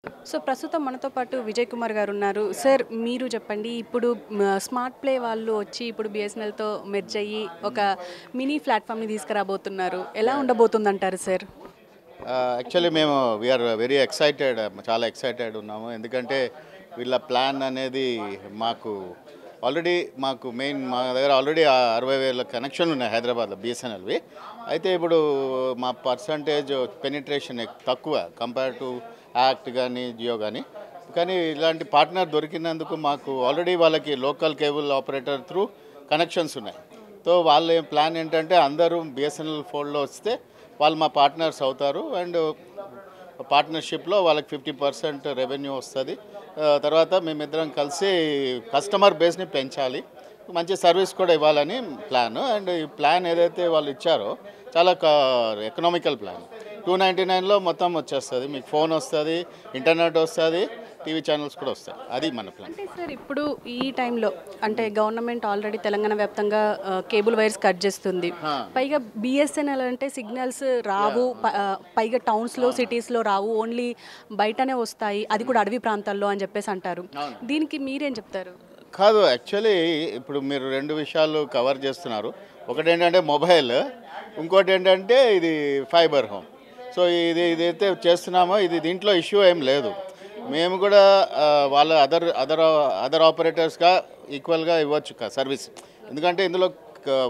So ప్రస్తుతం మనతో పాటు విజయ్ కుమార్ గారు ఉన్నారు. సార్ మీరు చెప్పండి. ఇప్పుడు స్మార్ట్ ప్లే వాళ్ళు వచ్చి ఇప్పుడు బిఎస్ఎన్ఎల్‌తో మెర్జ్ అయ్యి ఒక మినీ ప్లాట్‌ఫామ్‌ని తీసుకురాబోతున్నారు. ఎలా ఉండబోతుందంటారు సార్? యాక్చువల్లీ మేము వీఆర్ వెరీ ఎక్సైటెడ్, చాలా ఎక్సైటెడ్ ఉన్నాము. ఎందుకంటే వీళ్ళ ప్లాన్ అనేది మా దగ్గర ఆల్రెడీ 60,000 కనెక్షన్లు ఉన్నాయి హైదరాబాద్లో బిఎస్ఎన్ఎల్వి. అయితే ఇప్పుడు మా పర్సంటేజ్ పెనిట్రేషన్ తక్కువ కంపేర్ టు యాక్ట్ కానీ జియో కానీ ఇలాంటి పార్ట్నర్ దొరికినందుకు మాకు ఆల్రెడీ వాళ్ళకి local cable operator through connections ఉన్నాయి. సో వాళ్ళ ప్లాన్ ఏంటంటే అందరూ బిఎస్ఎన్ఎల్ ఫోల్డ్లో వస్తే వాళ్ళు మా పార్ట్నర్స్ అవుతారు అండ్ పార్ట్నర్షిప్లో వాళ్ళకి 50% రెవెన్యూ వస్తుంది. తర్వాత మేమిద్దరం కలిసి కస్టమర్ బేస్ని పెంచాలి, మంచి సర్వీస్ కూడా ఇవ్వాలని ప్లాన్. అండ్ ఈ ప్లాన్ ఏదైతే వాళ్ళు ఇచ్చారో చాలా ఎకనామికల్ ప్లాన్. 299లో మొత్తం వచ్చేస్తుంది, మీకు ఫోన్ వస్తుంది, ఇంటర్నెట్ వస్తుంది, టీవీ ఛానల్స్ కూడా వస్తాయి. అది మన ప్లాన్. అంటే సార్ ఇప్పుడు ఈ టైంలో అంటే గవర్నమెంట్ ఆల్రెడీ తెలంగాణ వ్యాప్తంగా కేబుల్ వైర్స్ కట్ చేస్తుంది. పైగా బిఎస్ఎన్ఎల్ అంటే సిగ్నల్స్ రావు, పైగా టౌన్స్లో సిటీస్లో రావు, ఓన్లీ బయటనే వస్తాయి, అది కూడా అడవి ప్రాంతాల్లో అని చెప్పేసి అంటారు. దీనికి మీరేం చెప్తారు? కాదు, యాక్చువల్లీ ఇప్పుడు మీరు 2 విషయాలు కవర్ చేస్తున్నారు. ఒకటి ఏంటంటే మొబైల్, ఇంకోటి ఏంటంటే ఇది ఫైబర్ హోమ్. సో ఇదైతే చేస్తున్నామో దీంట్లో ఇష్యూ ఏం లేదు. మేము కూడా వాళ్ళ అదర్ ఆపరేటర్స్గా ఈక్వల్గా ఇవ్వచ్చు సర్వీస్. ఎందుకంటే ఇందులో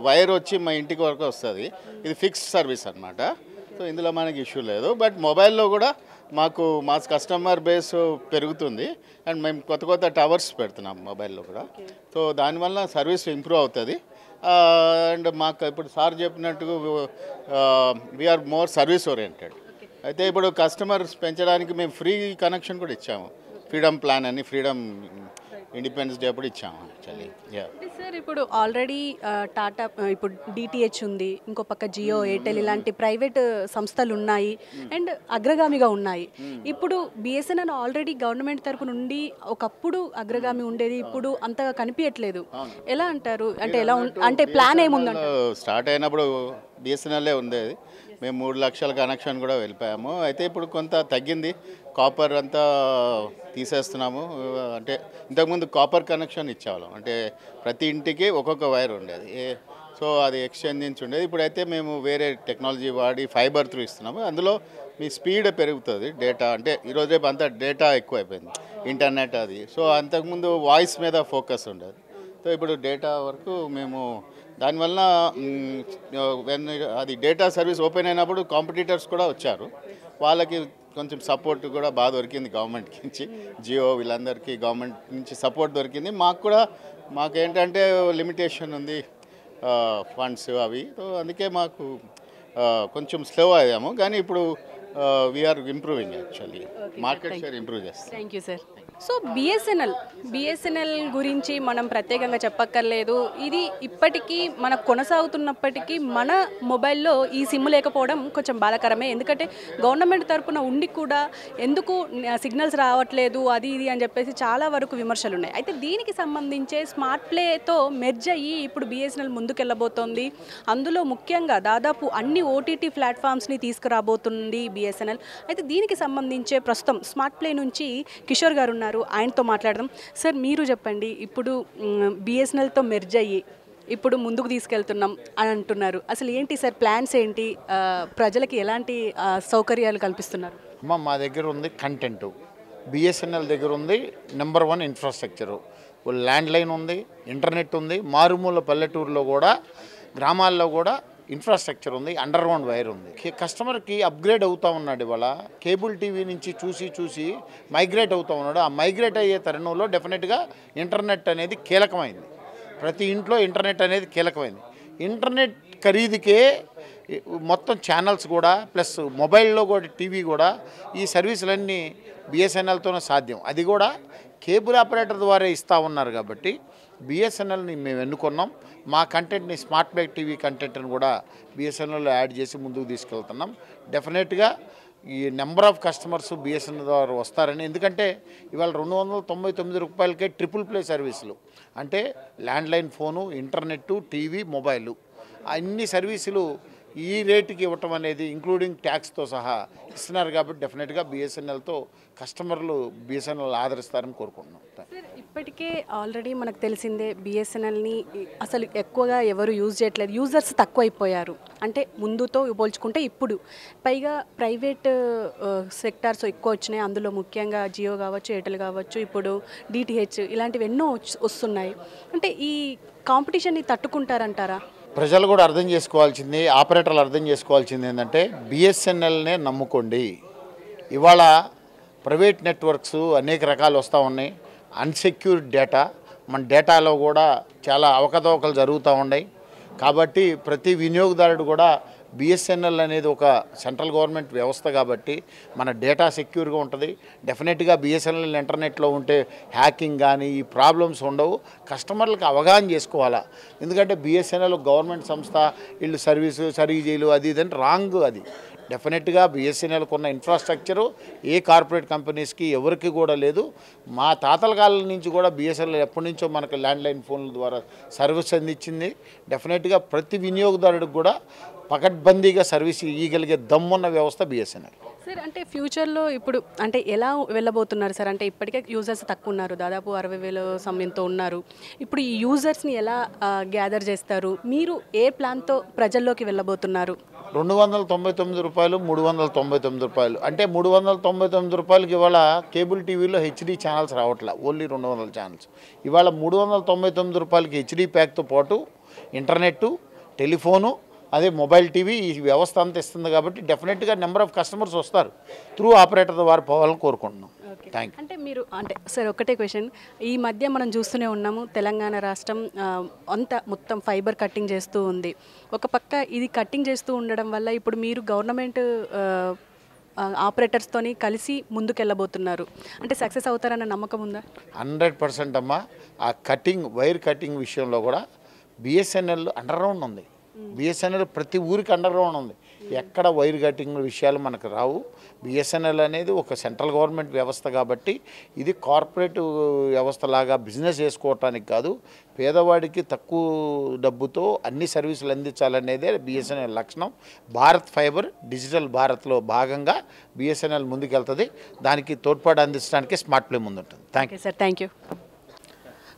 వైర్ వచ్చి మా ఇంటికి వరకు వస్తుంది, ఇది ఫిక్స్డ్ సర్వీస్ అనమాట. సో ఇందులో మనకి ఇష్యూ లేదు. బట్ మొబైల్లో కూడా మా కస్టమర్ బేస్ పెరుగుతుంది అండ్ మేము కొత్త టవర్స్ పెడుతున్నాం మొబైల్లో కూడా. సో దానివల్ల సర్వీస్ ఇంప్రూవ్ అవుతుంది. అండ్ మాకు ఇప్పుడు సార్ చెప్పినట్టు వీఆర్ మోర్ సర్వీస్ ఓరియంటెడ్. అయితే ఇప్పుడు కస్టమర్స్ పెంచడానికి మేము ఫ్రీ కనెక్షన్ కూడా ఇచ్చాము. ఫ్రీడమ్ ప్లాన్ అని ఫ్రీడమ్ ఇండిపెండెన్స్ డే అప్పుడు ఇచ్చాము యాక్చువల్లీ. సార్ ఇప్పుడు ఆల్రెడీ టాటా, ఇప్పుడు డిటిహెచ్ ఉంది, ఇంకో పక్క జియో, ఎయిర్టెల్ ఇలాంటి ప్రైవేట్ సంస్థలు ఉన్నాయి అండ్ అగ్రగామిగా ఉన్నాయి. ఇప్పుడు బిఎస్ఎన్ఎల్ ఆల్రెడీ గవర్నమెంట్ తరపు నుండి ఒకప్పుడు అగ్రగామి ఉండేది, ఇప్పుడు అంతగా కనిపించట్లేదు. ఎలా అంటారు? అంటే అంటే ప్లాన్ ఏముందంటే స్టార్ట్ అయినప్పుడు బిఎస్ఎన్ఎల్ఏ ఉండేది, మేము 3 లక్షల కనెక్షన్ కూడా వెళ్ళిపోయాము. అయితే ఇప్పుడు కొంత తగ్గింది, కాపర్ అంతా తీసేస్తున్నాము. అంటే ఇంతకుముందు కాపర్ కనెక్షన్ ఇచ్చేవాళ్ళం, అంటే ప్రతి ఇంటికి ఒక్కొక్క వైర్ ఉండేది. సో అది ఎక్స్చేంజ్ నుంచి ఉండేది. ఇప్పుడైతే మేము వేరే టెక్నాలజీ వాడి ఫైబర్ త్రూ ఇస్తున్నాము. అందులో మీ స్పీడ్ పెరుగుతుంది, డేటా అంటే ఈరోజు రేపు అంతా డేటా ఎక్కువైపోయింది, ఇంటర్నెట్ అది. సో అంతకుముందు వాయిస్ మీద ఫోకస్ ఉండేది. సో ఇప్పుడు డేటా వరకు మేము దానివల్ల అది డేటా సర్వీస్ ఓపెన్ అయినప్పుడు కాంపిటీటర్స్ కూడా వచ్చారు, వాళ్ళకి కొంచెం సపోర్ట్ కూడా బాగా దొరికింది గవర్నమెంట్ నుంచి. జియో వీళ్ళందరికీ గవర్నమెంట్ నుంచి సపోర్ట్ దొరికింది. మాకేంటంటే లిమిటేషన్ ఉంది ఫండ్స్ అవి. సో అందుకే మాకు కొంచెం స్లో అయ్యాము. కానీ ఇప్పుడు we are improving, actually market share improve చేస్తాం. Thank you sir. So BSNL గురించి మనం ప్రత్యేకంగా చెప్పక్కర్లేదు. ఇది ఇప్పటికీ మనకు కొనసాగుతున్నప్పటికీ మన మొబైల్లో ఈ సిమ్ లేకపోవడం కొంచెం బాధాకరమే. ఎందుకంటే గవర్నమెంట్ తరపున ఉండి కూడా ఎందుకు సిగ్నల్స్ రావట్లేదు అది ఇది అని చెప్పేసి చాలా వరకు విమర్శలు ఉన్నాయి. అయితే దీనికి సంబంధించే స్మార్ట్ ప్లేతో మెర్జ్ అయ్యి ఇప్పుడు బిఎస్ఎన్ఎల్ ముందుకెళ్ళబోతోంది. అందులో ముఖ్యంగా దాదాపు అన్ని ఓటీటీ ప్లాట్ఫామ్స్ని తీసుకురాబోతుంది బిఎస్ఎన్ఎల్. అయితే దీనికి సంబంధించే ప్రస్తుతం స్మార్ట్ ప్లే నుంచి కిషోర్ గారు ఉన్నారు, ఆయనతో మాట్లాడదాం. సార్ మీరు చెప్పండి, ఇప్పుడు బిఎస్ఎన్ఎల్తో మెర్జ్ అయ్యి ఇప్పుడు ముందుకు తీసుకెళ్తున్నాం అని అంటున్నారు. అసలు ఏంటి సార్ ప్లాన్స్ ఏంటి? ప్రజలకి ఎలాంటి సౌకర్యాలు కల్పిస్తున్నారు? మా దగ్గర ఉంది కంటెంట్, బిఎస్ఎన్ఎల్ దగ్గర ఉంది నెంబర్ 1 ఇన్ఫ్రాస్ట్రక్చరు, ల్యాండ్ లైన్ ఉంది, ఇంటర్నెట్ ఉంది, మారుమూల పల్లెటూరులో కూడా గ్రామాల్లో కూడా ఇన్ఫ్రాస్ట్రక్చర్ ఉంది, అండర్ గ్రౌండ్ వైర్ ఉంది. కస్టమర్కి అప్గ్రేడ్ అవుతూ ఉన్నాడు. ఇవాళ కేబుల్ టీవీ నుంచి చూసి మైగ్రేట్ అవుతూ ఉన్నాడు. ఆ మైగ్రేట్ అయ్యే తరుణంలో డెఫినెట్గా ఇంటర్నెట్ అనేది కీలకమైంది. ప్రతి ఇంట్లో ఇంటర్నెట్ అనేది కీలకమైంది. ఇంటర్నెట్ ఖరీదుకే మొత్తం ఛానల్స్ కూడా ప్లస్ మొబైల్లో కూడా టీవీ కూడా ఈ సర్వీసులన్నీ బిఎస్ఎన్ఎల్తోనే సాధ్యం. అది కూడా కేబుల్ ఆపరేటర్ ద్వారా ఇస్తూ ఉన్నారు కాబట్టి బిఎస్ఎన్ఎల్ని మేము ఎన్నుకున్నాం. మా కంటెంట్ని స్మార్ట్ బ్యాక్ టీవీ కంటెంట్ని కూడా బిఎస్ఎన్ఎల్లో యాడ్ చేసి ముందుకు తీసుకెళ్తున్నాం. డెఫినెట్గా ఈ నెంబర్ ఆఫ్ కస్టమర్స్ బిఎస్ఎన్ఎల్ ద్వారా వస్తారని. ఎందుకంటే ఇవాళ 299 రూపాయలకే ట్రిపుల్ ప్లే సర్వీసులు, అంటే landline phone, internet, TV, mobile, అన్ని సర్వీసులు ఈ రేటుకి ఇవ్వటం అనేది ఇంక్లూడింగ్ ట్యాక్స్తో సహా ఇస్తున్నారు కాబట్టి డెఫినెట్గా బిఎస్ఎన్ఎల్తో కస్టమర్లు బిఎస్ఎన్ఎల్ ఆదరిస్తారని కోరుకుంటున్నాం. సార్ ఇప్పటికే ఆల్రెడీ మనకు తెలిసిందే బిఎస్ఎన్ఎల్ని అసలు ఎక్కువగా ఎవరు యూజ్ చేయట్లేదు, యూజర్స్ తక్కువ అయిపోయారు. అంటే ముందుతో పోల్చుకుంటే ఇప్పుడు పైగా ప్రైవేట్ సెక్టార్స్ ఎక్కువ వచ్చినాయి. అందులో ముఖ్యంగా జియో కావచ్చు, ఎయిర్టెల్ కావచ్చు, ఇప్పుడు డిటిహెచ్ ఇలాంటివి ఎన్నో వస్తున్నాయి. అంటే ఈ కాంపిటీషన్ని తట్టుకుంటారంటారా? ప్రజలు కూడా అర్థం చేసుకోవాల్సింది, ఆపరేటర్లు అర్థం చేసుకోవాల్సింది ఏంటంటే బిఎస్ఎన్ఎల్నే నమ్ముకోండి. ఇవాళ ప్రైవేట్ నెట్వర్క్స్ అనేక రకాలు వస్తూ ఉన్నాయి. అన్సెక్యూర్డ్ డేటా, మన డేటాలో కూడా చాలా అవకతవకలు జరుగుతూ ఉన్నాయి. కాబట్టి ప్రతి వినియోగదారుడు కూడా బిఎస్ఎన్ఎల్ అనేది ఒక సెంట్రల్ గవర్నమెంట్ వ్యవస్థ కాబట్టి మన డేటా సెక్యూర్గా ఉంటుంది. డెఫినెట్గా బిఎస్ఎన్ఎల్ ఇంటర్నెట్లో ఉంటే హ్యాకింగ్ కానీ ఈ ప్రాబ్లమ్స్ ఉండవు. కస్టమర్లకు అవగాహన చేసుకోవాలా. ఎందుకంటే బిఎస్ఎన్ఎల్ గవర్నమెంట్ సంస్థ, వీళ్ళు సర్వీసు సరిగ్గా చేయలు అది ఇదని రాంగ్. అది డెఫినెట్గా బిఎస్ఎన్ఎల్కి ఉన్న ఇన్ఫ్రాస్ట్రక్చరు ఏ కార్పొరేట్ కంపెనీస్కి ఎవరికి కూడా లేదు. మా తాతల కాలం నుంచి కూడా బిఎస్ఎన్ఎల్ ఎప్పటి నుంచో మనకు ల్యాండ్లైన్ ఫోన్ల ద్వారా సర్వీస్ అందించింది. డెఫినెట్గా ప్రతి వినియోగదారుడికి కూడా పకడ్బందీగా సర్వీస్ ఇవ్వగలిగే దమ్మున్న వ్యవస్థ బిఎస్ఎన్ఎల్. సార్ అంటే ఫ్యూచర్లో ఇప్పుడు అంటే ఎలా వెళ్ళబోతున్నారు సార్? అంటే ఇప్పటికే యూజర్స్ తక్కువ ఉన్నారు, దాదాపు 60,000 సమయంతో ఉన్నారు. ఇప్పుడు ఈ యూజర్స్ని ఎలా గ్యాదర్ చేస్తారు? మీరు ఏ ప్లాన్తో ప్రజల్లోకి వెళ్ళబోతున్నారు? 299 రూపాయలు, 399 రూపాయలు. అంటే 399 రూపాయలకి ఇవాళ కేబుల్ టీవీలో హెచ్డీ ఛానల్స్ రావట్లే, ఓన్లీ 200 ఛానల్స్. ఇవాళ 399 రూపాయలకి హెచ్డీ ప్యాక్తో పాటు ఇంటర్నెట్, టెలిఫోను, అదే మొబైల్ టీవీ ఈ వ్యవస్థ అంతా ఇస్తుంది కాబట్టి డెఫినెట్గా నెంబర్ ఆఫ్ కస్టమర్స్ వస్తారు. త్రూ ఆపరేటర్ ద్వారా పోవాలని కోరుకుంటున్నాం. Thank you. అంటే మీరు అంటే సార్ ఒకటే క్వశ్చన్, ఈ మధ్య మనం చూస్తూనే ఉన్నాము తెలంగాణ రాష్ట్రం అంతా మొత్తం ఫైబర్ కట్టింగ్ చేస్తూ ఉంది. ఒక పక్క ఇది కట్టింగ్ చేస్తూ ఉండడం వల్ల ఇప్పుడు మీరు గవర్నమెంట్ ఆపరేటర్స్తోని కలిసి ముందుకెళ్ళబోతున్నారు. అంటే సక్సెస్ అవుతారన్న నమ్మకం ఉందా? 100% అమ్మా. ఆ కటింగ్, వైర్ కటింగ్ విషయంలో కూడా బిఎస్ఎన్ఎల్ అండర్ గ్రౌండ్ ఉంది. బిఎస్ఎన్ఎల్ ప్రతి ఊరికి అండర్ గ్రౌండ్ ఉంది. ఎక్కడ వైర్ కటింగ్ విషయాలు మనకు రావు. బిఎస్ఎన్ఎల్ అనేది ఒక సెంట్రల్ గవర్నమెంట్ వ్యవస్థ కాబట్టి ఇది కార్పొరేట్ వ్యవస్థలాగా బిజినెస్ చేసుకోవటానికి కాదు, పేదవాడికి తక్కువ డబ్బుతో అన్ని సర్వీసులు అందించాలనేదే బిఎస్ఎన్ఎల్ లక్షణం. భారత్ ఫైబర్ డిజిటల్ భారత్లో భాగంగా బిఎస్ఎన్ఎల్ ముందుకెళ్తుంది. దానికి తోడ్పాటు అందించడానికి స్మార్ట్ ప్లే ముందుంటుంది. Thank you sir. Thank you.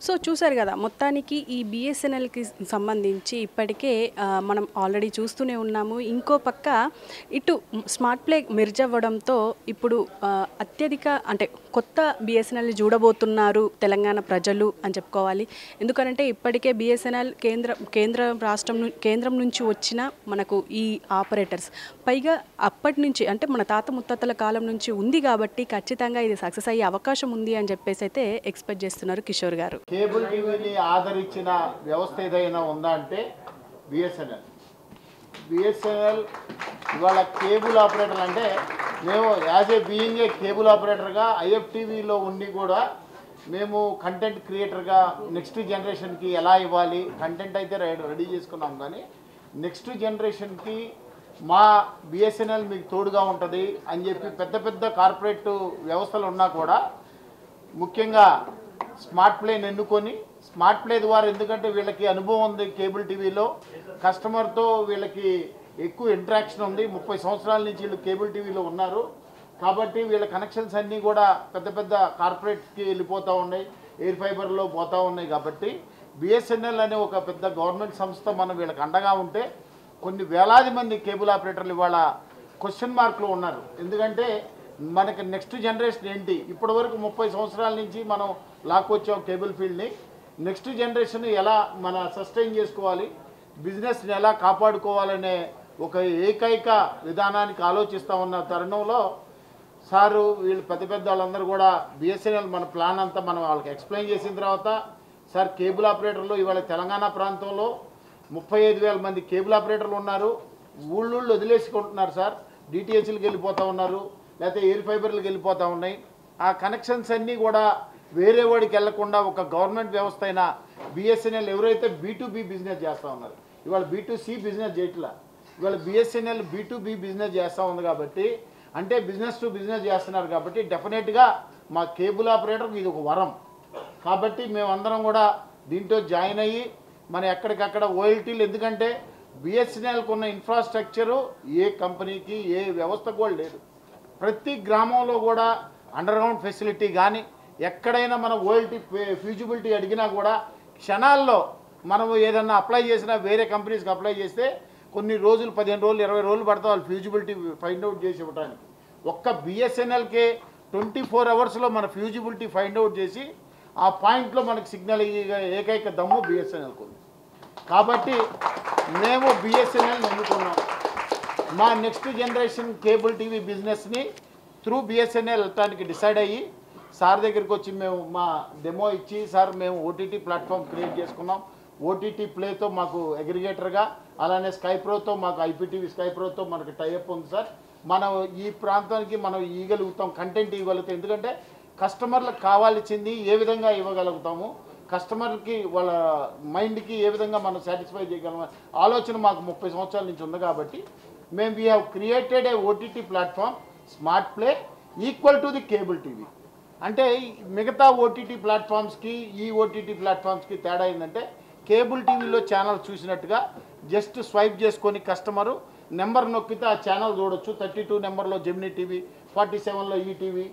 So చూసారు కదా, మొత్తానికి ఈ బిఎస్ఎన్ఎల్కి సంబంధించి ఇప్పటికే మనం ఆల్రెడీ చూస్తూనే ఉన్నాము. ఇంకో పక్క ఇటు స్మార్ట్ ప్లే మెర్జ్ అవ్వడంతో ఇప్పుడు అత్యధిక అంటే కొత్త బిఎస్ఎన్ఎల్ని చూడబోతున్నారు తెలంగాణ ప్రజలు అని చెప్పుకోవాలి. ఎందుకంటే ఇప్పటికే బిఎస్ఎన్ఎల్ కేంద్రం నుంచి వచ్చిన మనకు ఈ ఆపరేటర్స్ పైగా అప్పటి నుంచి అంటే మన తాత ముత్తాతల కాలం నుంచి ఉంది కాబట్టి ఖచ్చితంగా ఇది సక్సెస్ అయ్యే అవకాశం ఉంది అని చెప్పేసి అయితే ఎక్స్పెక్ట్ చేస్తున్నారు కిషోర్ గారు. కేబుల్ టీవీని ఆదరించిన వ్యవస్థ ఏదైనా ఉందా అంటే బిఎస్ఎన్ఎల్. ఇవాళ కేబుల్ ఆపరేటర్ అంటే మేము as a being a cable ఆపరేటర్గా ఐఎఫ్టీవీలో ఉండి కూడా మేము కంటెంట్ క్రియేటర్గా నెక్స్ట్ జనరేషన్కి ఎలా ఇవ్వాలి, కంటెంట్ అయితే రెడీ చేసుకున్నాం, కానీ నెక్స్ట్ జనరేషన్కి మా బిఎస్ఎన్ఎల్ మీకు తోడుగా ఉంటుంది అని చెప్పి పెద్ద పెద్ద కార్పొరేట్ వ్యవస్థలు ఉన్నా కూడా ముఖ్యంగా స్మార్ట్ ప్లేని ఎన్నుకొని, స్మార్ట్ ప్లే ద్వారా ఎందుకంటే వీళ్ళకి అనుభవం ఉంది, కేబుల్ టీవీలో కస్టమర్తో వీళ్ళకి ఎక్కువ ఇంటరాక్షన్ ఉంది. 30 సంవత్సరాల నుంచి వీళ్ళు కేబుల్ టీవీలో ఉన్నారు కాబట్టి వీళ్ళ కనెక్షన్స్ అన్నీ కూడా పెద్ద పెద్ద కార్పొరేట్స్కి వెళ్ళిపోతూ ఉన్నాయి, ఎయిర్ ఫైబర్లో పోతూ ఉన్నాయి. కాబట్టి బిఎస్ఎన్ఎల్ అనే ఒక పెద్ద గవర్నమెంట్ సంస్థ మనం వీళ్ళకి అండగా ఉంటే కొన్ని వేలాది మంది కేబుల్ ఆపరేటర్లు ఇవాళ క్వశ్చన్ మార్క్లో ఉన్నారు. ఎందుకంటే మనకి నెక్స్ట్ జనరేషన్ ఏంటి, ఇప్పటి వరకు 30 సంవత్సరాల నుంచి మనం లాక్కొచ్చాం కేబుల్ ఫీల్డ్ని. నెక్స్ట్ జనరేషన్ ఎలా మన సస్టైన్ చేసుకోవాలి, బిజినెస్ని ఎలా కాపాడుకోవాలనే ఒక ఏకైక విధానానికి ఆలోచిస్తూ ఉన్న తరుణంలో సారు వీళ్ళు పెద్ద పెద్ద వాళ్ళందరూ కూడా బిఎస్ఎన్ఎల్ మన ప్లాన్ అంతా మనం వాళ్ళకి ఎక్స్ప్లెయిన్ చేసిన తర్వాత, సార్ కేబుల్ ఆపరేటర్లు ఇవాళ తెలంగాణ ప్రాంతంలో 35,000 మంది కేబుల్ ఆపరేటర్లు ఉన్నారు, ఊళ్ళు వదిలేసుకుంటున్నారు సార్, డిటిహెచ్లకు వెళ్ళిపోతూ ఉన్నారు, లేకపోతే ఎయిర్ ఫైబర్లకు వెళ్ళిపోతూ ఉన్నాయి. ఆ కనెక్షన్స్ అన్నీ కూడా వేరే వాడికి వెళ్లకుండా ఒక గవర్నమెంట్ వ్యవస్థ అయిన బిఎస్ఎన్ఎల్ ఎవరైతే B2B బిజినెస్ చేస్తూ ఉన్నారు, ఇవాళ B2C బిజినెస్ చేయట్లా, ఇవాళ బిఎస్ఎన్ఎల్ B2B బిజినెస్ చేస్తూ ఉంది. కాబట్టి అంటే బిజినెస్ టు బిజినెస్ చేస్తున్నారు కాబట్టి డెఫినెట్గా మా కేబుల్ ఆపరేటర్కి ఇది ఒక వరం. కాబట్టి మేమందరం కూడా దీంట్లో జాయిన్ అయ్యి మన ఎక్కడికక్కడ ఓఎల్టీలు, ఎందుకంటే బిఎస్ఎన్ఎల్కి ఉన్న ఇన్ఫ్రాస్ట్రక్చరు ఏ కంపెనీకి ఏ వ్యవస్థకు కూడా లేదు. ప్రతి గ్రామంలో కూడా అండర్ గ్రౌండ్ ఫెసిలిటీ కానీ ఎక్కడైనా మనం ఓఎల్టీ ఫ్యూజిబిలిటీ అడిగినా కూడా క్షణాల్లో మనం ఏదన్నా అప్లై చేసినా వేరే కంపెనీస్కి అప్లై చేస్తే కొన్ని రోజులు 15 రోజులు 20 రోజులు పడతాం వాళ్ళు ఫ్యూజిబిలిటీ ఫైండ్ అవుట్ చేసి ఇవ్వడానికి. ఒక్క బిఎస్ఎన్ఎల్కే 24 అవర్స్లో మన ఫ్యూజిబిలిటీ ఫైండ్ అవుట్ చేసి ఆ పాయింట్లో మనకు సిగ్నల్ ఏకైక దమ్ము బిఎస్ఎన్ఎల్కి ఉంది. కాబట్టి మేము బిఎస్ఎన్ఎల్ నమ్ముకున్నాం. మా నెక్స్ట్ జనరేషన్ కేబుల్ టీవీ బిజినెస్ని త్రూ బిఎస్ఎన్ఎల్ వెళ్ళటానికి డిసైడ్ అయ్యి సార్ దగ్గరికి వచ్చి మేము మా డెమో ఇచ్చి సార్ మేము ఓటీటీ ప్లాట్ఫామ్ క్రియేట్ చేసుకున్నాం. ఓటీటీ ప్లేతో మాకు అగ్రిగేటర్గా, అలానే స్కై ప్రోతో మాకు ఐపీటీవీ స్కై ప్రోతో మనకు టైఅప్ ఉంది సార్. మనం ఈ ప్రాంతానికి మనం ఇవ్వగలుగుతాం, కంటెంట్ ఇవ్వగలుగుతాం. ఎందుకంటే కస్టమర్లకు కావాల్సింది ఏ విధంగా ఇవ్వగలుగుతాము, కస్టమర్కి వాళ్ళ మైండ్కి ఏ విధంగా మనం సాటిస్ఫై చేయగలం ఆలోచన మాకు 30 సంవత్సరాల నుంచి ఉంది. కాబట్టి మేము we have created a OTT platform smart play equal to the cable TV. అంటే మిగతా ఓటీటీ ప్లాట్ఫామ్స్కి ఈ ఓటీటీ ప్లాట్ఫామ్స్కి తేడా ఏంటంటే కేబుల్ టీవీలో ఛానల్ చూసినట్టుగా జస్ట్ స్వైప్ చేసుకొని కస్టమరు నెంబర్ నొక్కితే ఆ ఛానల్ చూడొచ్చు. 32 నెంబర్లో జెమినీ టీవీ, 47లో ఈటీవీ,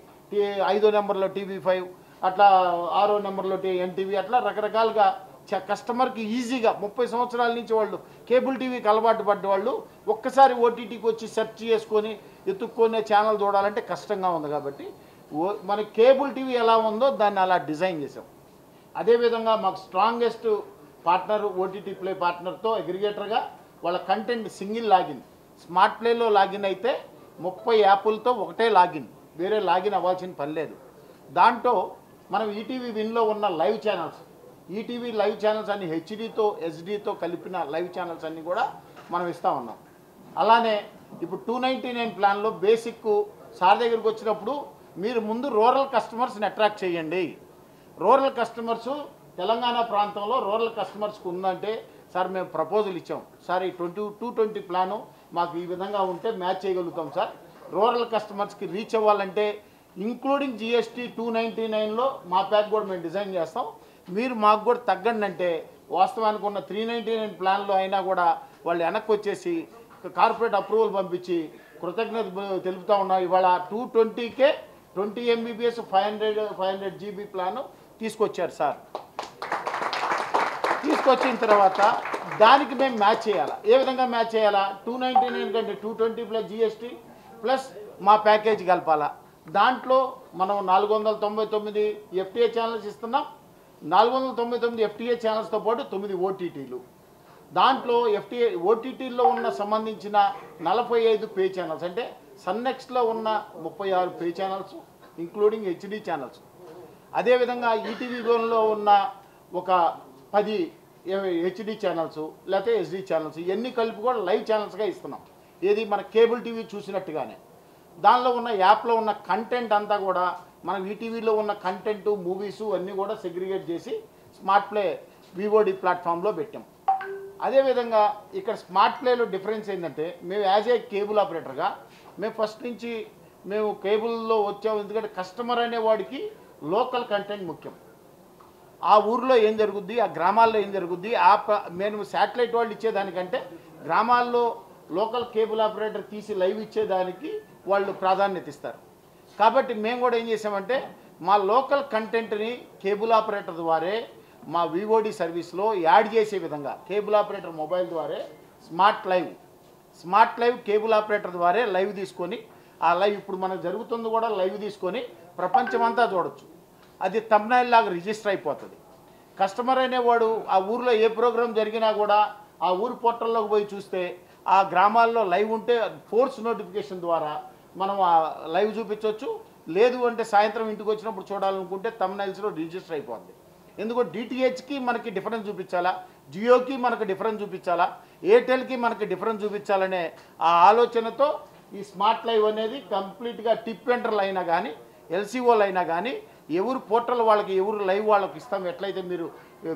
5వ నెంబర్లో TV5, అట్లా 6వ నెంబర్లో ఎన్టీవీ, అట్లా రకరకాలుగా కస్టమర్కి ఈజీగా 30 సంవత్సరాల నుంచి వాళ్ళు కేబుల్ టీవీకి అలవాటు పడ్డ వాళ్ళు ఒక్కసారి ఓటీటీకి వచ్చి సెర్చ్ చేసుకొని ఎత్తుక్కునే ఛానల్ చూడాలంటే కష్టంగా ఉంది. కాబట్టి మన కేబుల్ టీవీ ఎలా ఉందో దాన్ని అలా డిజైన్ చేసాం. అదేవిధంగా మాకు స్ట్రాంగెస్ట్ పార్ట్నర్ ఓటీటీ ప్లే పార్ట్నర్తో అగ్రిగేటర్గా వాళ్ళ కంటెంట్ సింగిల్ లాగిన్, స్మార్ట్ ప్లేలో లాగిన్ అయితే 30 యాప్లతో ఒకటే లాగిన్, వేరే లాగిన్ అవ్వాల్సిన పని లేదు. దాంట్లో మనం ఈటీవీ విన్లో ఉన్న live channels, ETV live channels అన్ని హెచ్డీతో ఎస్డీతో కలిపిన లైవ్ ఛానల్స్ అన్నీ కూడా మనం ఇస్తూ ఉన్నాం. అలానే ఇప్పుడు 299 ప్లాన్లో బేసిక్ సార్ దగ్గరికి వచ్చినప్పుడు మీరు ముందు రూరల్ కస్టమర్స్ని అట్రాక్ట్ చేయండి. రూరల్ కస్టమర్సు తెలంగాణ ప్రాంతంలో రూరల్ కస్టమర్స్కి ఉందంటే సార్ మేము ప్రపోజల్ ఇచ్చాం, సార్ ఈ 220 ప్లాను మాకు ఈ విధంగా ఉంటే మ్యాచ్ చేయగలుగుతాం సార్. రూరల్ కస్టమర్స్కి రీచ్ అవ్వాలంటే ఇంక్లూడింగ్ జిఎస్టీ 299లో మా ప్యాక్ కూడా మేము డిజైన్ చేస్తాం, మీరు మాకు కూడా తగ్గండి అంటే వాస్తవానికి ఉన్న 399 ప్లాన్లో అయినా కూడా వాళ్ళు వెనక్కి వచ్చేసి కార్పొరేట్ అప్రూవల్ పంపించి కృతజ్ఞత తెలుపుతూ ఉన్నాం. ఇవాళ 220కే 20 MBPS 500 GB ప్లాను తీసుకొచ్చారు సార్. తీసుకొచ్చిన తర్వాత దానికి మేము మ్యాచ్ చేయాలా, ఏ విధంగా మ్యాచ్ చేయాలా, 299 కంటే 220 ప్లస్ జిఎస్టీ ప్లస్ మా ప్యాకేజ్ కలపాలా. దాంట్లో మనం 499 FTA ఛానల్స్ ఇస్తున్నాం. 499 FTA ఛానల్స్తో పాటు 9 ఓటీటీలు. దాంట్లో FTA ఓటీటీల్లో ఉన్న సంబంధించిన 45 పే ఛానల్స్, అంటే సన్నెక్స్లో ఉన్న 36 pay channels including HD channels. అదేవిధంగా ఈటీవీ గోన్లో ఉన్న ఒక 10 హెచ్డి ఛానల్స్ లేకపోతే ఎస్డి ఛానల్స్, ఇవన్నీ కలిపి కూడా లైవ్ ఛానల్స్గా ఇస్తున్నాం. ఏది మన కేబుల్ టీవీ చూసినట్టుగానే దానిలో ఉన్న యాప్లో ఉన్న కంటెంట్ అంతా కూడా మనం ఈటీవీలో ఉన్న కంటెంట్ మూవీసు అన్నీ కూడా సెగ్రిగేట్ చేసి స్మార్ట్ ప్లే వివోడి ప్లాట్ఫామ్లో పెట్టాం. అదేవిధంగా ఇక్కడ స్మార్ట్ ప్లేలో డిఫరెన్స్ ఏంటంటే మేము యాజ్ ఏ కేబుల్ ఆపరేటర్గా మేము ఫస్ట్ నుంచి మేము కేబుల్లో వచ్చాము. ఎందుకంటే కస్టమర్ అనేవాడికి లోకల్ కంటెంట్ ముఖ్యం. ఆ ఊర్లో ఏం జరుగుద్ది, ఆ గ్రామాల్లో ఏం జరుగుద్ది, మేము శాటిలైట్ వాళ్ళు ఇచ్చేదానికంటే గ్రామాల్లో లోకల్ కేబుల్ ఆపరేటర్ తీసి లైవ్ ఇచ్చేదానికి వాళ్ళు ప్రాధాన్యత ఇస్తారు. కాబట్టి మేము కూడా ఏం చేసామంటే మా లోకల్ కంటెంట్ని కేబుల్ ఆపరేటర్ ద్వారే మా వివోడి సర్వీస్లో యాడ్ చేసే విధంగా కేబుల్ ఆపరేటర్ మొబైల్ ద్వారా స్మార్ట్ లైవ్ కేబుల్ ఆపరేటర్ ద్వారా లైవ్ తీసుకొని ఆ లైవ్ ఇప్పుడు మనకు జరుగుతుంది కూడా లైవ్ తీసుకొని ప్రపంచమంతా చూడొచ్చు. అది థంబ్నైల్ లాగా రిజిస్టర్ అయిపోతుంది. కస్టమర్ అనేవాడు ఆ ఊర్లో ఏ ప్రోగ్రాం జరిగినా కూడా ఆ ఊరు పోర్టల్లోకి పోయి చూస్తే ఆ గ్రామాల్లో లైవ్ ఉంటే ఫోర్స్ నోటిఫికేషన్ ద్వారా మనం ఆ లైవ్ చూపించవచ్చు. లేదు అంటే సాయంత్రం ఇంటికి వచ్చినప్పుడు చూడాలనుకుంటే థంబ్నైల్స్లో రిజిస్టర్ అయిపోతుంది. ఎందుకంటే డిటిహెచ్కి మనకి డిఫరెన్స్ చూపించాలా, జియోకి మనకు డిఫరెన్స్ చూపించాలా, ఎయిర్టెల్కి మనకి డిఫరెన్స్ చూపించాలనే ఆ ఆలోచనతో ఈ స్మార్ట్ లైవ్ అనేది కంప్లీట్గా టిప్ ఎంటర్లు అయినా కానీ ఎల్సీఓలు అయినా కానీ ఎవరు పోర్టల్ వాళ్ళకి ఎవరు లైవ్ వాళ్ళకి ఇస్తాం. ఎట్లయితే మీరు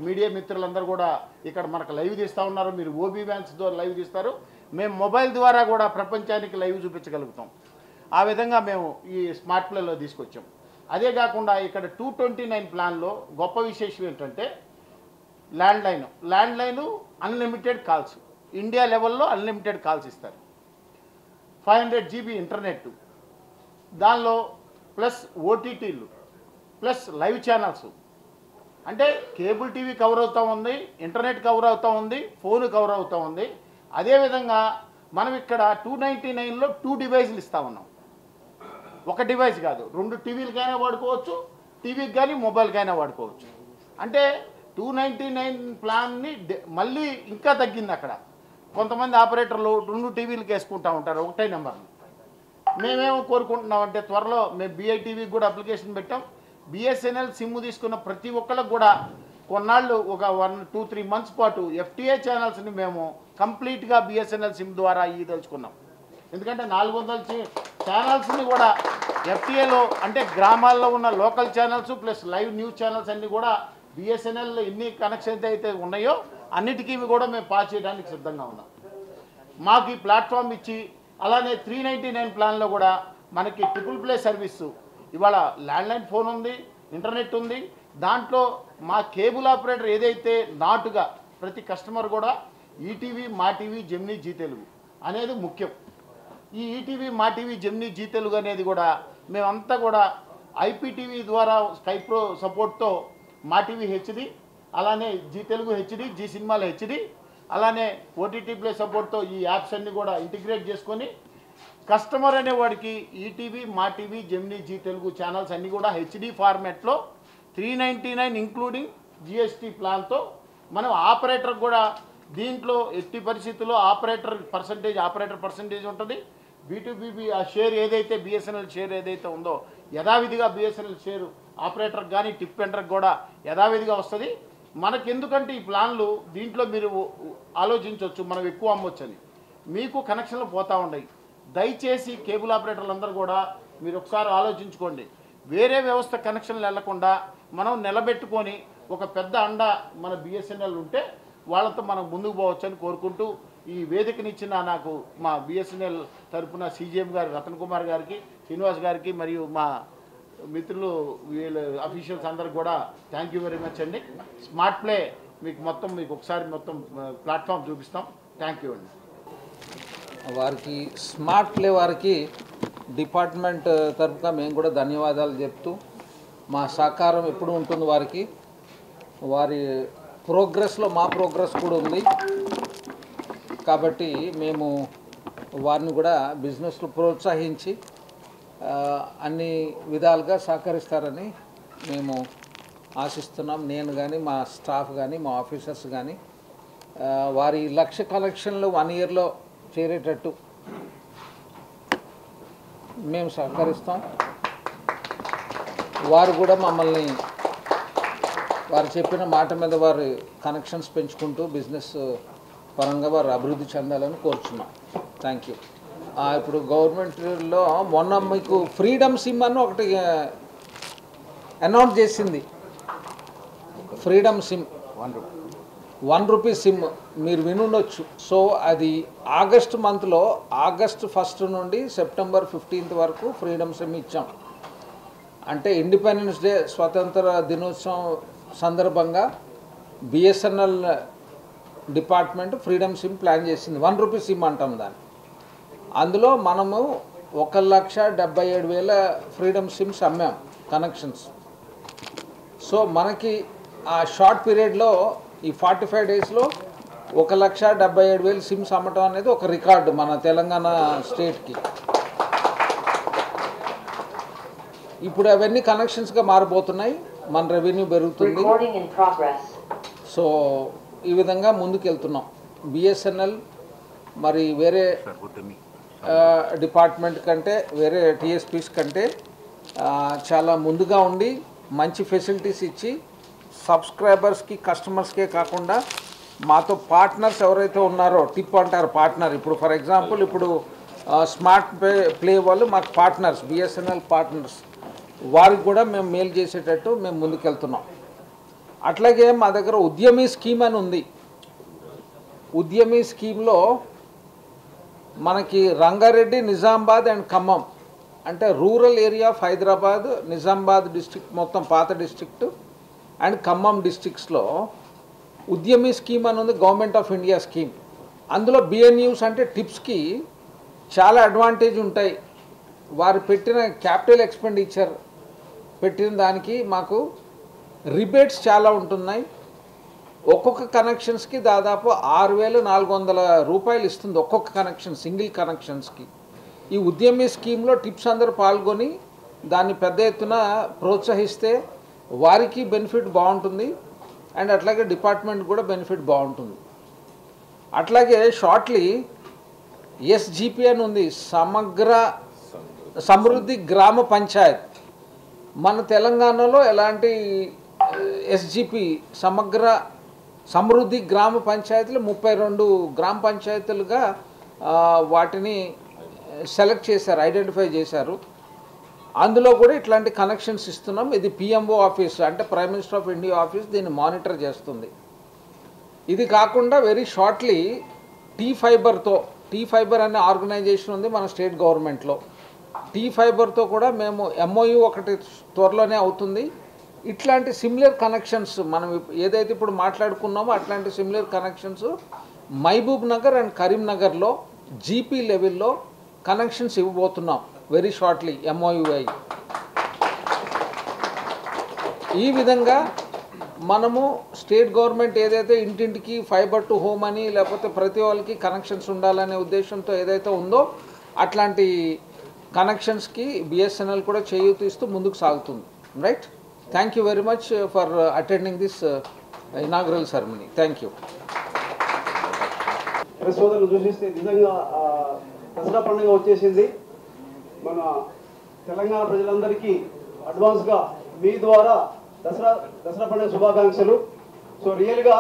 మీడియా మిత్రులందరూ కూడా ఇక్కడ మనకు లైవ్ తీస్తూ ఉన్నారు, మీరు ఓబీ వ్యాన్స్ ద్వారా లైవ్ తీస్తారు, మేము మొబైల్ ద్వారా కూడా ప్రపంచానికి లైవ్ చూపించగలుగుతాం. ఆ విధంగా మేము ఈ స్మార్ట్ ప్లేలో తీసుకొచ్చాం. అదే కాకుండా ఇక్కడ 229 ప్లాన్లో గొప్ప విశేషం ఏంటంటే land line unlimited calls. India లెవెల్లో అన్లిమిటెడ్ కాల్స్ ఇస్తారు. 500 GB ఇంటర్నెట్, దానిలో ప్లస్ ఓటీటీలు ప్లస్ లైవ్ ఛానల్స్. అంటే కేబుల్ టీవీ కవర్ అవుతూ ఉంది, ఇంటర్నెట్ కవర్ అవుతూ ఉంది, ఫోన్ కవర్ అవుతూ ఉంది. అదేవిధంగా మనం ఇక్కడ 299లో 2 డివైజులు ఇస్తూ ఉన్నాం. ఒక డివైస్ కాదు, 2 టీవీలకైనా వాడుకోవచ్చు, టీవీకి కానీ మొబైల్కైనా వాడుకోవచ్చు. అంటే 299 ప్లాన్ని మళ్ళీ ఇంకా తగ్గింది. అక్కడ కొంతమంది ఆపరేటర్లు 2 టీవీలకు వేసుకుంటూ ఉంటారు ఒకటే నెంబర్ని. మేమేమో కోరుకుంటున్నామంటే త్వరలో మేము BITVకి కూడా అప్లికేషన్ పెట్టాం. BSNL సిమ్ తీసుకున్న ప్రతి ఒక్కళ్ళకు కూడా కొన్నాళ్ళు ఒక 1-2-3 మంత్స్ పాటు FTA ఛానల్స్ని మేము కంప్లీట్గా BSNL సిమ్ ద్వారా తెలుసుకున్నాం. ఎందుకంటే 400 ఛానల్స్ని కూడా FTAలో, అంటే గ్రామాల్లో ఉన్న local channels plus live news channels అన్నీ కూడా BSNL ఎన్ని కనెక్షన్స్ అయితే ఉన్నాయో అన్నిటికీ కూడా మేము పాస్ చేయడానికి సిద్ధంగా ఉన్నాం. మాకు ఈ ప్లాట్ఫామ్ ఇచ్చి అలానే 399 ప్లాన్లో కూడా మనకి ట్రిపుల్ ప్లే సర్వీసు, ఇవాళ ల్యాండ్లైన్ ఫోన్ ఉంది, ఇంటర్నెట్ ఉంది. దాంట్లో మా కేబుల్ ఆపరేటర్ ఏదైతే నాటుగా ప్రతి కస్టమర్ కూడా ETV, Maa TV, Gemini, Zee Telugu అనేది ముఖ్యం. ఈ ETV, Maa TV, Gemini, Zee Telugu అనేది కూడా మేమంతా కూడా IPTV ద్వారా స్కైప్రో సపోర్ట్తో మా టీవీ HD, అలానే జీ తెలుగు HD, జీ సినిమాల HD, అలానే OTT ప్లే సపోర్ట్తో ఈ యాప్స్ అన్నీ కూడా ఇంటిగ్రేట్ చేసుకొని కస్టమర్ అనేవాడికి ETV, Maa TV, Gemini, Zee Telugu channels అన్నీ కూడా HD ఫార్మాట్లో 399 ఇంక్లూడింగ్ GST ప్లాన్తో మనం ఆపరేటర్ కూడా దీంట్లో ఎట్టి పరిస్థితుల్లో ఆపరేటర్ పర్సంటేజ్ ఉంటుంది. B2B ఆ షేర్ ఏదైతే BSNL షేర్ ఏదైతే ఉందో యథావిధిగా BSNL షేర్ ఆపరేటర్కి కానీ టిప్ ఎంటర్కి కూడా యథావిధిగా వస్తుంది. మనకెందుకంటే ఈ ప్లాన్లు దీంట్లో మీరు ఆలోచించవచ్చు మనం ఎక్కువ అమ్మొచ్చని. మీకు కనెక్షన్లు పోతూ ఉన్నాయి. దయచేసి కేబుల్ ఆపరేటర్లు అందరూ కూడా మీరు ఒకసారి ఆలోచించుకోండి. వేరే వ్యవస్థ కనెక్షన్లు వెళ్లకుండా మనం నిలబెట్టుకొని ఒక పెద్ద అండ మన BSNL ఉంటే వాళ్ళతో మనం ముందుకు పోవచ్చని కోరుకుంటూ ఈ వేదికనిచ్చిన నాకు మా BSNL తరఫున CGM గారు రతన్ కుమార్ గారికి, శ్రీనివాస్ గారికి మరియు మా మిత్రులు వీళ్ళ అఫీషియల్స్ అందరికి కూడా థ్యాంక్ యూ వెరీ మచ్ అండి. స్మార్ట్ ప్లే మీకు ఒకసారి మొత్తం ప్లాట్ఫామ్ చూపిస్తాం. థ్యాంక్ యూ అండి. వారికి స్మార్ట్ ప్లే వారికి డిపార్ట్మెంట్ తరఫున మేము కూడా ధన్యవాదాలు చెప్తూ మా సహకారం ఎప్పుడు ఉంటుంది వారికి. వారి ప్రోగ్రెస్లో మా ప్రోగ్రెస్ కూడా ఉంది కాబట్టి మేము వారిని కూడా బిజినెస్లో ప్రోత్సహించి అన్ని విధాలుగా సహకరిస్తారని మేము ఆశిస్తున్నాం. నేను కానీ మా స్టాఫ్ కానీ మా ఆఫీసర్స్ కానీ వారి లక్ష కలెక్షన్లు 1 ఇయర్లో చేరేటట్టు మేము సహకరిస్తాం. వారు కూడా మమ్మల్ని వారు చెప్పిన మాట మీద వారి కనెక్షన్స్ పెంచుకుంటూ బిజినెస్ పరంగా వారు అభివృద్ధి చెందాలని కోరుచున్నాం. Thank you. ఇప్పుడు గవర్నమెంట్లో మొన్న మీకు ఫ్రీడమ్ సిమ్ అని ఒకటి అనౌన్స్ చేసింది. ఫ్రీడమ్ సిమ్ ₹1 సిమ్ మీరు వినుండొచ్చు. సో అది ఆగస్ట్ మంత్లో ఆగస్ట్ 1 నుండి సెప్టెంబర్ 15 వరకు ఫ్రీడమ్ సిమ్ ఇచ్చాం. అంటే ఇండిపెండెన్స్ డే స్వతంత్ర దినోత్సవం సందర్భంగా BSNL department freedom SIM plan చేసింది. ₹1 సిమ్ అంటాం దాన్ని. అందులో మనము 1,77,000 ఫ్రీడమ్ సిమ్స్ అమ్మాం కనెక్షన్స్. సో మనకి ఆ షార్ట్ పీరియడ్లో ఈ 45 డేస్లో 1,77,000 సిమ్స్ అమ్మటం అనేది ఒక రికార్డు మన తెలంగాణ స్టేట్కి. ఇప్పుడు అవన్నీ కనెక్షన్స్గా మారిపోతున్నాయి, మన రెవెన్యూ పెరుగుతుంది. సో ఈ విధంగా ముందుకెళ్తున్నాం. BSNL మరి వేరే డిపార్ట్మెంట్ కంటే వేరే TSPs కంటే చాలా ముందుగా ఉండి మంచి ఫెసిలిటీస్ ఇచ్చి సబ్స్క్రైబర్స్కి కస్టమర్స్కే కాకుండా మాతో పార్ట్నర్స్ ఎవరైతే ఉన్నారో, టిప్ అంటారు పార్ట్నర్. ఇప్పుడు ఫర్ ఎగ్జాంపుల్ ఇప్పుడు స్మార్ట్ ప్లే వాళ్ళు మాకు పార్ట్నర్స్, BSNL పార్ట్నర్స్, వారికి కూడా మేము మేలు చేసేటట్టు మేము ముందుకెళ్తున్నాం. అట్లాగే మా దగ్గర ఉద్యమీ స్కీమ్ అని ఉంది. ఉద్యమీ స్కీమ్లో మనకి రంగారెడ్డి, నిజామాబాద్ అండ్ ఖమ్మం, అంటే rural area of Hyderabad, Nizamabad district మొత్తం పాత డిస్ట్రిక్ట్ అండ్ ఖమ్మం డిస్ట్రిక్ట్స్లో ఉద్యమీ స్కీమ్ అని ఉంది. Government of India scheme. అందులో బిఎన్యూస్ అంటే టిప్స్కి చాలా అడ్వాంటేజ్ ఉంటాయి. వారు పెట్టిన క్యాపిటల్ ఎక్స్పెండిచర్ పెట్టిన దానికి మాకు రిబేట్స్ చాలా ఉంటున్నాయి. ఒక్కొక్క కనెక్షన్స్కి దాదాపు 6,400 రూపాయలు ఇస్తుంది ఒక్కొక్క కనెక్షన్, సింగిల్ కనెక్షన్స్కి. ఈ ఉద్యమి స్కీమ్లో టిప్స్ అందరూ పాల్గొని దాన్ని పెద్ద ఎత్తున ప్రోత్సహిస్తే వారికి బెనిఫిట్ బాగుంటుంది అండ్ అట్లాగే డిపార్ట్మెంట్ కూడా బెనిఫిట్ బాగుంటుంది. అట్లాగే షార్ట్లీ ఎస్జిపి అని ఉంది, సమగ్ర సమృద్ధి గ్రామ పంచాయత్. మన తెలంగాణలో ఎలాంటి ఎస్జిపి సమగ్ర సమృద్ధి గ్రామ పంచాయతీలు 32 గ్రామ పంచాయతీలుగా వాటిని సెలెక్ట్ చేశారు, ఐడెంటిఫై చేశారు. అందులో కూడా ఇట్లాంటి కనెక్షన్స్ ఇస్తున్నాం. ఇది పిఎంఓ ఆఫీస్ అంటే prime minister of India office దీన్ని మానిటర్ చేస్తుంది. ఇది కాకుండా వెరీ షార్ట్లీ టీ ఫైబర్ అనే ఆర్గనైజేషన్ ఉంది మన స్టేట్ గవర్నమెంట్లో. టీ ఫైబర్తో కూడా మేము ఎంఓయూ ఒకటి త్వరలోనే అవుతుంది. ఇట్లాంటి సిమిలర్ కనెక్షన్స్ మనం ఏదైతే ఇప్పుడు మాట్లాడుకున్నామో అట్లాంటి similar connections Mahabubnagar and కరీంనగర్లో జీపీ లెవెల్లో కనెక్షన్స్ ఇవ్వబోతున్నాం వెరీ షార్ట్లీ ఎంఓయుఐ. ఈ విధంగా మనము స్టేట్ గవర్నమెంట్ ఏదైతే ఇంటింటికి ఫైబర్ టు హోమ్ అని లేకపోతే ప్రతి వాళ్ళకి కనెక్షన్స్ ఉండాలనే ఉద్దేశంతో ఏదైతే ఉందో అట్లాంటి కనెక్షన్స్కి బిఎస్ఎన్ఎల్ కూడా చేయూతిస్తూ ముందుకు సాగుతుంది. Right. Thank you very much for attending this inaugural ceremony. Thank you. సోదరులు చూసిస్తే నిజంగా దసరా పండుగ వచ్చేసింది. మన తెలంగాణ ప్రజలందరికీ అడ్వాన్స్గా మీ ద్వారా దసరా పండుగ శుభాకాంక్షలు. సో రియల్గా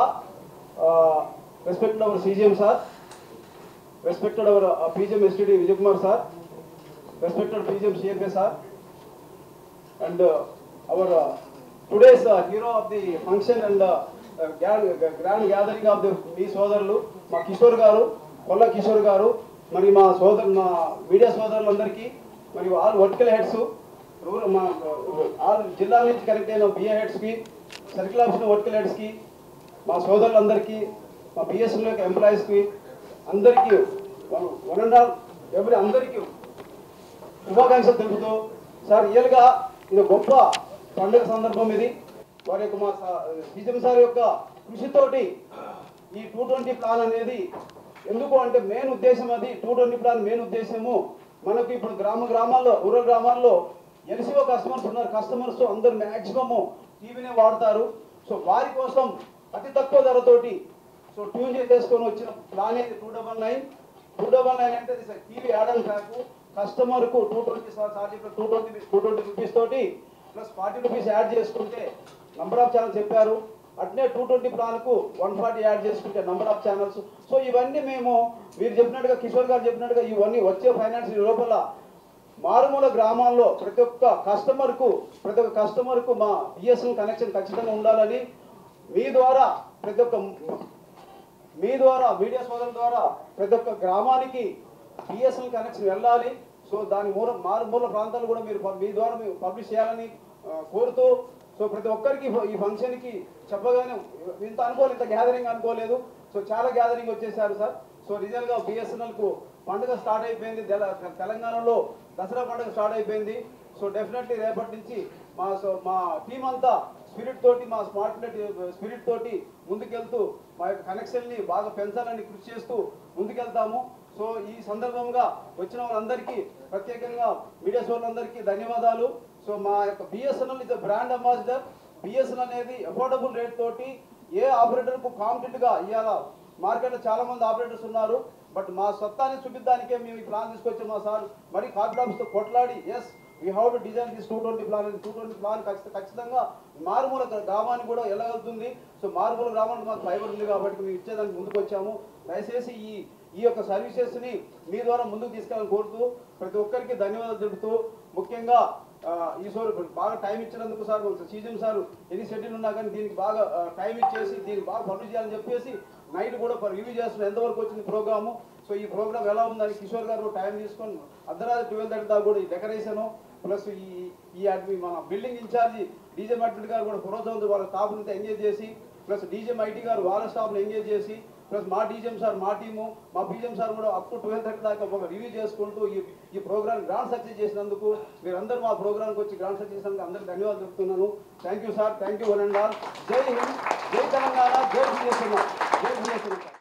respected our CGM sir, respected our PGM STD Vijay Kumar sir, respected PGM CMK sir, and our today's hero of the function and grand gathering of the మీ సోదరులు మా కిషోర్ గారు, కొల్ల కిషోర్ గారు, మరి మా మీడియా సోదరులందరికీ, మరి ఆల్ వర్టికల్ హెడ్స్, మా ఆల్ జిల్లా నుంచి కనెక్ట్ అయిన బిఏ హెడ్స్కి, సర్కిల్ ఆఫీస్ వర్టికల్ హెడ్స్కి, మా సోదరులందరికీ, మా బిఎస్ఎన్ఎల్ ఎంప్లాయీస్కి అందరికీ వన్ అండ్ ఆల్ ఎవరి అందరికీ శుభాకాంక్షలు తెలుపుతూ సార్ రియల్గా ఇది గొప్ప పండుగ సందర్భం. ఇది వారి యొక్క మా సీఎం సార్ యొక్క కృషితోటి ఈ 220 ప్లాన్ అనేది, ఎందుకు అంటే మెయిన్ ఉద్దేశం అది 220 ప్లాన్ మెయిన్ ఉద్దేశము మనకు ఇప్పుడు గ్రామాల్లో రూరల్ గ్రామాల్లో ఎల్సీఓ కస్టమర్స్ ఉన్నారు. కస్టమర్స్ అందరూ మ్యాక్సిమము టీవీనే వాడతారు. సో వారి కోసం అతి తక్కువ ధరతోటి సో ట్యూన్ చేసుకొని వచ్చిన ప్లాన్ ఇది 299 అంటే టీవీ యాడ్ అండ్ ప్యాక్ కస్టమర్కు 220 రూపీస్ తోటి ప్లస్ 40 రూపీస్ యాడ్ చేసుకుంటే నంబర్ ఆఫ్ ఛానల్స్ చెప్పారు. అట్నే 220 ప్లాన్కు 140 యాడ్ చేసుకుంటే నంబర్ ఆఫ్ ఛానల్స్. సో ఇవన్నీ మేము మీరు చెప్పినట్టుగా కిషోర్ గారు చెప్పినట్టుగా ఇవన్నీ వచ్చే ఫైనాన్స్ లోపల మారుమూల గ్రామాల్లో ప్రతి ఒక్క కస్టమర్కు మా బిఎస్ఎన్ఎల్ కనెక్షన్ ఖచ్చితంగా ఉండాలని మీ ద్వారా మీడియా సోదరుల ద్వారా ప్రతి ఒక్క గ్రామానికి బిఎస్ఎన్ఎల్ కనెక్షన్ వెళ్ళాలి. సో దాని మారుమూల ప్రాంతాలు కూడా మీరు మీ ద్వారా పబ్లిష్ చేయాలని కోరుతూ, సో ప్రతి ఒక్కరికి ఈ ఫంక్షన్కి చెప్పగానే ఇంత గ్యాదరింగ్ అనుకోలేదు. సో చాలా గ్యాదరింగ్ వచ్చేసారు సార్. సో రిజల్గా బిఎస్ఎన్ఎల్కు పండుగ స్టార్ట్ అయిపోయింది. తెలంగాణలో దసరా పండుగ స్టార్ట్ అయిపోయింది. సో డెఫినెట్లీ రేపటి నుంచి మా టీం అంతా స్పిరిట్ తోటి, మా స్మార్ట్ నెట్ స్పిరిట్ తోటి ముందుకెళ్తూ మా యొక్క కనెక్షన్ని బాగా పెంచాలని కృషి చేస్తూ ముందుకెళ్తాము. సో ఈ సందర్భంగా వచ్చిన వాళ్ళందరికీ ప్రత్యేకంగా మీడియా సోదరులందరికీ ధన్యవాదాలు. సో మా యొక్క BSNL is brand ambassador. BSNL అనేది అఫోర్డబుల్ రేట్ తోటి ఏ ఆపరేటర్కు కాంపిటెంట్గా ఇవాళ మార్కెట్లో చాలా మంది ఆపరేటర్స్ ఉన్నారు. బట్ మా సత్తాన్ని చూపించడానికే మేము ఈ ప్లాన్ తీసుకొచ్చాం. మా సార్ మరి కార్పొరేట్స్తో కొట్లాడి yes we have to design this 220 plan. 220 plan ఖచ్చితంగా మారుమూల గ్రామానికి కూడా వెళ్ళగలుగుతుంది. సో మారుమూల గ్రామానికి మాకు ఫైబర్ ఉంది కాబట్టి మేము ఇచ్చేదానికి ముందుకు వచ్చాము. దయచేసి ఈ యొక్క సర్వీసెస్ని మీ ద్వారా ముందుకు తీసుకెళ్ళాలని కోరుతూ ప్రతి ఒక్కరికి ధన్యవాదాలు తెలుపుతూ, ముఖ్యంగా ఈశ్వర్ బాగా టైం ఇచ్చినందుకు సార్, సీజన్ సార్ ఎన్ని షెడ్యూల్ ఉన్నా కానీ దీనికి బాగా టైం ఇచ్చేసి దీనికి బాగా పబ్లిష్ చేయాలని చెప్పేసి నైట్ కూడా రివ్యూ చేస్తున్నారు ఎంతవరకు వచ్చింది ప్రోగ్రాము. సో ఈ ప్రోగ్రామ్ ఎలా ఉందని కిషోర్ గారు టైం తీసుకొని అర్ధరాత్రి 12:30 దాకా కూడా ఈ డెకరేషను ప్లస్ మన బిల్డింగ్ ఇన్ఛార్జి డీజే మట్టిరెడ్డి గారు కూడా ప్రోత్సాహంతో వాళ్ళ స్టాఫ్ని ఎంగేజ్ చేసి, ప్లస్ డీజే ఐటీ గారు వాళ్ళ స్టాఫ్ని ఎంగేజ్ చేసి ప్లస్ మా డీజీఎం సార్, మా టీము, మా బీజీఎం సార్ కూడా అప్ టు 12:30 దాకా ఒక రివ్యూ చేసుకుంటూ ఈ ప్రోగ్రామ్ గ్రాండ్ సక్సెస్ చేసినందుకు, మీరందరూ మా ప్రోగ్రామ్కి వచ్చి గ్రాండ్ సక్సెస్ చేసినందుకు అందరికీ ధన్యవాదాలు చెప్తున్నాను. Thank you sir, thank you one and all. జై హింద్, జై తెలంగాణ, జై బీఎస్ఎన్ఎల్.